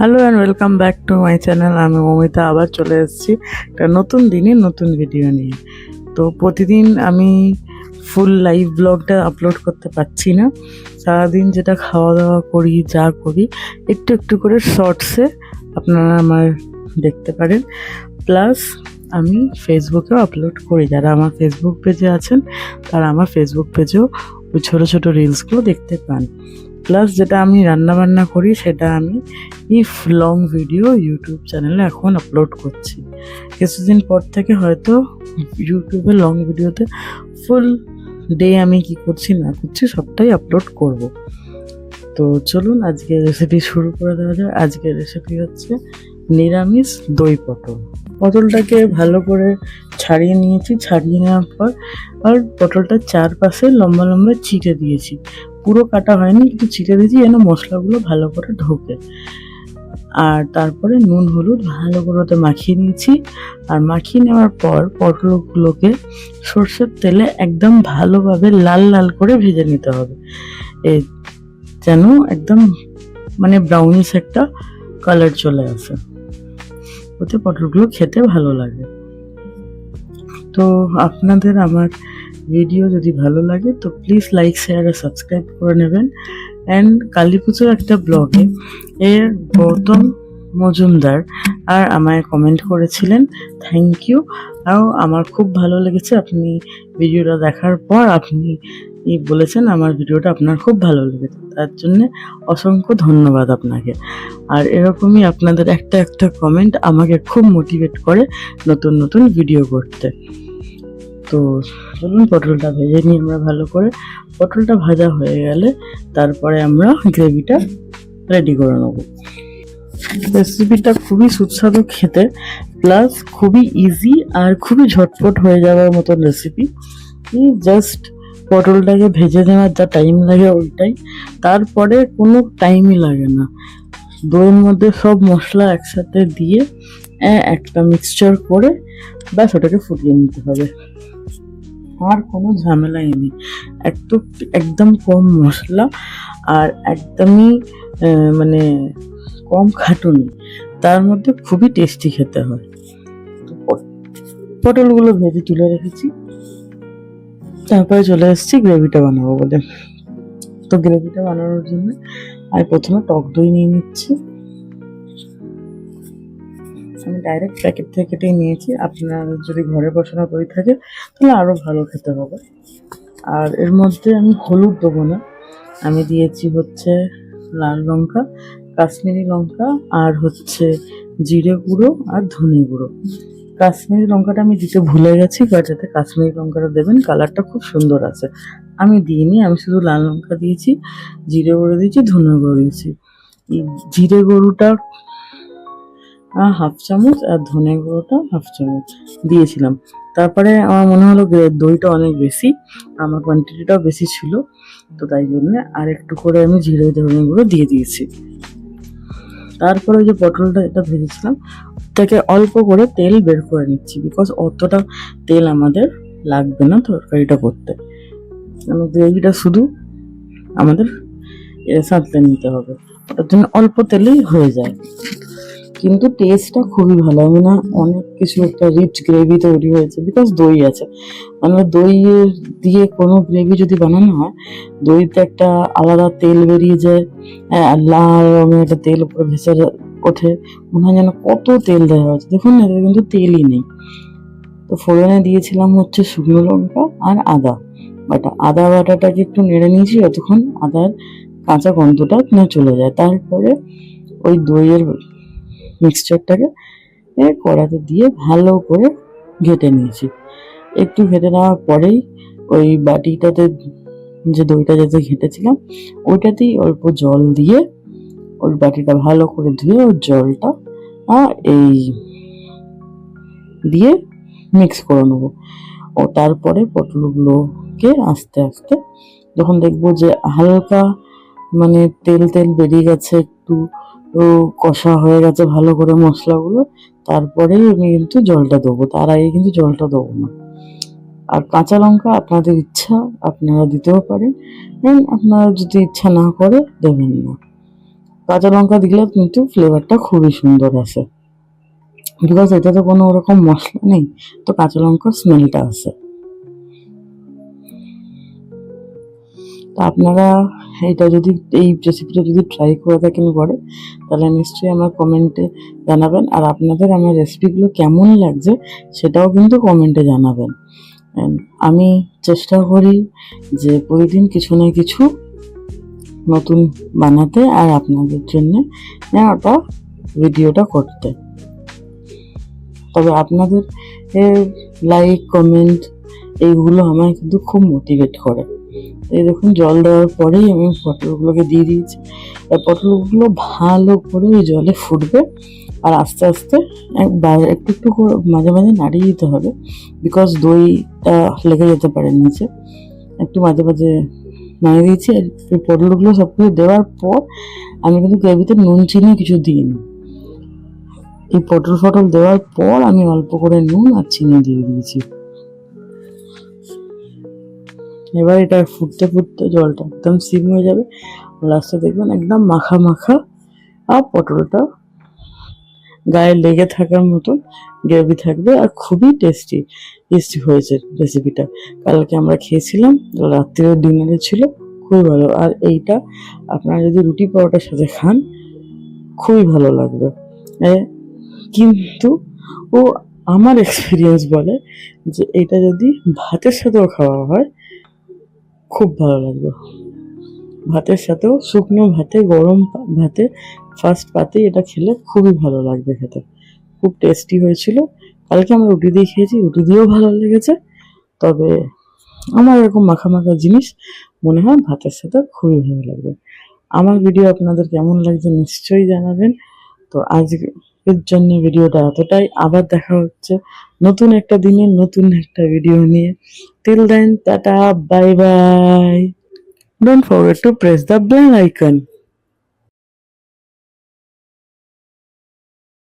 Hello and welcome back to my channel. আমি মমিতা আবার চলে এসেছি একটা নতুন দিনে নতুন ভিডিও নিয়ে। তো প্রতিদিন আমি ফুল লাইভ ব্লগটা আপলোড করতে পারছি না। সারাদিন যেটা খাওয়া দাওয়া করি, যা করি, একটু একটু করে শর্টসে আপনারা আমার দেখতে পারেন। প্লাস আমি ফেসবুকেও আপলোড করি। যারা আমার ফেসবুক পেজে আছেন তারা আমার ফেসবুক পেজেও ওই ছোটো ছোটো রিলসগুলো দেখতে পান। প্লাস যেটা আমি রান্নাবান্না করি সেটা আমি লং ভিডিও ইউটিউব চ্যানেলে এখন আপলোড করছি। কিছুদিন পর থেকে হয়তো ইউটিউবে লং ভিডিওতে ফুল ডে আমি কি করছি না করছি সবটাই আপলোড করব। তো চলুন আজকে রেসিপি শুরু করে দেওয়া যায়। আজকের রেসিপি হচ্ছে নিরামিষ দই পটল। পটলটাকে ভালো করে ছাড়িয়ে নিয়েছি। ছাড়িয়ে নেওয়ার পর আর পটলটার চারপাশে লম্বা লম্বা চিড়ে দিয়েছি। পুরো কাটা হয়নি, একটু চিড়ে দিয়েছি যেন মশলাগুলো ভালো করে ঢোকে। আর তারপরে নুন হলুদ ভালো করে ওতে মাখিয়ে নিয়েছি। আর মাখিয়ে নেওয়ার পর পটলগুলোকে সর্ষের তেলে একদম ভালোভাবে লাল লাল করে ভেজে নিতে হবে, যেন একদম মানে ব্রাউনিশ একটা কালার চলে আসে, ওতে পটলগুলো খেতে ভালো লাগে। তো আপনাদের আমার ভিডিও যদি ভালো লাগে তো প্লিজ লাইক শেয়ার আর সাবস্ক্রাইব করে নেবেন। অ্যান্ড কালী পুজোর একটা ব্লগে এর গৌতম মজুমদার আর আমায় কমেন্ট করেছিলেন, থ্যাংক ইউ। আর আমার খুব ভালো লেগেছে, আপনি ভিডিওটা দেখার পর আপনি বলেছেন আমার ভিডিওটা আপনার খুব ভালো লেগেছে, তার জন্যে অসংখ্য ধন্যবাদ আপনাকে। আর এরকমই আপনাদের একটা একটা কমেন্ট আমাকে খুব মোটিভেট করে নতুন নতুন ভিডিও করতে। তো চলুন পটলটা ভেজে নিই আমরা ভালো করে। পটলটা ভাজা হয়ে গেলে তারপরে আমরা গ্রেভিটা রেডি করে নেব। রেসিপিটা খুবই সুস্বাদু খেতে, প্লাস খুবই ইজি আর খুবই ঝটপট হয়ে যাওয়ার মতন রেসিপি। জাস্ট পটলটাকে ভেজে নেওয়ার যা টাইম লাগে ওইটাই, তারপরে কোনো টাইমই লাগে না। দইয়ের মধ্যে সব মশলা একসাথে দিয়ে একটা মিক্সচার করে ব্যাস ওটাকে ফুটিয়ে নিতে হবে। আর কোনো ঝামেলাই নেই। একদম কম মশলা আর একদমই মানে কম খাটুনি, তার মধ্যে খুবই টেস্টি খেতে হয়। পটলগুলো ভেজে তুলে রেখেছি, তারপরে চলে এসেছি গ্রেভিটা বানাবো বলে। তো গ্রেভিটা বানানোর জন্য আমি প্রথমে টক দই নিয়ে নিচ্ছি। আমি ডাইরেক্ট প্যাকেট থেকেই নিয়েছি, আপনার যদি ঘরে বসানো দই থাকে তাহলে আরও ভালো খেতে হবে। আর এর মধ্যে আমি হলুদ দেবো না, আমি দিয়েছি হচ্ছে লাল লঙ্কা, কাশ্মীরি লঙ্কা আর হচ্ছে জিরে গুঁড়ো আর ধনে গুঁড়ো। কাশ্মীরি লঙ্কাটা আমি দিতে ভুলে গেছি, বাট যাতে কাশ্মীরি লঙ্কাটা দেবেন, কালারটা খুব সুন্দর আছে। আমি দিইনি, আমি শুধু লাল লঙ্কা দিয়েছি, জিরে গুঁড়ো দিয়েছি, ধনে গুঁড়ো দিয়েছি। এই জিরে গুঁড়োটা হাফ চামচ আর ধনে গুঁড়োটা হাফ চামচ দিয়েছিলাম। তারপরে আমার মনে হলো দইটা অনেক বেশি, আমার কোয়ান্টিটিটাও বেশি ছিল, তো তাই জন্য আর একটু করে আমি জিরে ধনে গুঁড়ো দিয়ে দিয়েছি। তারপরে যে পটলটা এটা ভেজেছিলাম থেকে অল্প করে তেল বের করে নিচ্ছি, বিকজ অতটা তেল আমাদের লাগবে না তরকারিটা করতে। গ্রেভিটা শুধু আমাদের সাঁতলে নিতে হবে, ওটার জন্য অল্প তেলেই হয়ে যায়, কিন্তু টেস্টটা খুবই ভালো। আমি না অনেক কিছু একটা রিচ গ্রেভি তৈরি হয়েছে, বিকজ দই আছে। মানে দই দিয়ে কোনো গ্রেভি যদি বানানো হয়, দইতে একটা আলাদা তেল বেরিয়ে যায়, লাল রঙের একটা তেল উপরে ভেসে ওঠে, মনে হয় যেন কত তেল দেওয়া হয়েছে। দেখুন না, এটা কিন্তু তেলই নেই। তো ফোড়নে দিয়েছিলাম হচ্ছে শুকনো লঙ্কা আর আদা বাটা। আদা বাটাটাকে একটু নেড়ে নিয়েছি যতক্ষণ আদার কাঁচা গন্ধটা না চলে যায়। তারপরে ওই দইয়ের মিক্সচারটাকে কড়াতে দিয়ে ভালো করে ঘেটে নিয়েছি। একটু ঘেটে নেওয়ার পরেই ওই বাটিটাতে যে দইটা যাতে ঘেটেছিলাম ওইটাতেই অল্প জল দিয়ে ওই বাটিটা ভালো করে ধুয়ে ওই জলটা এই দিয়ে মিক্স করে নেবো। ও তারপরে পটলগুলোকে আস্তে আস্তে যখন দেখবো যে হালকা মানে তেল তেল বেরিয়ে গেছে, একটু কষা হয়ে গেছে ভালো করে মশলাগুলো, তারপরেই আমি কিন্তু জলটা দেবো, তার আগে কিন্তু জলটা দেবো না। আর কাঁচা লঙ্কা আপনাদের ইচ্ছা, আপনারা দিতেও পারেন, আপনারা যদি ইচ্ছা না করে দেবেন না। কাঁচা লঙ্কা দিলে কিন্তু ফ্লেভারটা খুবই সুন্দর আসে, বিকজ এটাতে কোনো ওরকম মশলা নেই, তো কাঁচা লঙ্কার স্মেলটা আসে। তো আপনারা এইটা যদি, এই রেসিপিটা যদি ট্রাই করে থাকেন ঘরে, তাহলে নিশ্চয়ই আমার কমেন্টে জানাবেন। আর আপনাদের আমার রেসিপিগুলো কেমন লাগছে সেটাও কিন্তু কমেন্টে জানাবেন। আমি চেষ্টা করি যে প্রতিদিন কিছু না কিছু নতুন বানাতে আর আপনাদের জন্য ওটা ভিডিওটা করতে। তবে আপনাদের লাইক কমেন্ট এইগুলো আমায় কিন্তু খুব মোটিভেট করে। এই দেখুন জল দেওয়ার পরেই আমি পটলগুলোকে দিয়ে দিয়েছি। আর পটলগুলো ভালো করে ওই জলে ফুটবে, আর আস্তে আস্তে একটু একটু করে মাঝে মাঝে নাড়িয়ে দিতে হবে, বিকজ দইটা লেগে যেতে পারে নিচে। একটু মাঝে মাঝে নাড়িয়ে দিয়েছি। আর এই পটলগুলো সব কিছু দেওয়ার পর আমি কিন্তু গ্রেভিতে নুন চিনি কিছু দিইনি। এই পটল ফটল দেওয়ার পর আমি অল্প করে নুন আর চিনি দিয়ে দিয়েছি। এবার এটা ফুটতে ফুটতে জলটা একদম সিম হয়ে যাবে, লাস্টে দেখবেন একদম মাখা মাখা আর পটলটা গায়ে লেগে থাকার মতো গ্রেভি থাকবে, আর খুবই টেস্টি হয়েছে রেসিপিটা। কালকে আমরা খেয়েছিলাম, রাত্রির ডিনারে ছিল, খুবই ভালো। আর এইটা আপনারা যদি রুটি পরোটার সাথে খান খুবই ভালো লাগবে। কিন্তু আমার এক্সপিরিয়েন্স বলে যে এটা যদি ভাতের সাথেও খাওয়া হয় খুব ভালো লাগবে। ভাতের সাথেও, শুকনো ভাতে, গরম ভাতে, ফার্স্ট পাতেই এটা খেলে খুবই ভালো লাগবে খেতে। খুব টেস্টি হয়েছিল। কালকে আমরা রুটি দিয়ে খেয়েছি, রুটি দিয়েও ভালো লেগেছে। তবে আমার এরকম মাখা মাখা জিনিস মনে হয় ভাতের সাথে খুবই ভালো লাগবে। আমার ভিডিও আপনাদের কেমন লাগছে নিশ্চয়ই জানাবেন। তো আজকের জন্য ভিডিওটা এতটাই। আবার দেখা হচ্ছে নতুন একটা দিনে নতুন একটা ভিডিও নিয়ে। Till then, tata, bye bye. Don't forget to press the bell icon.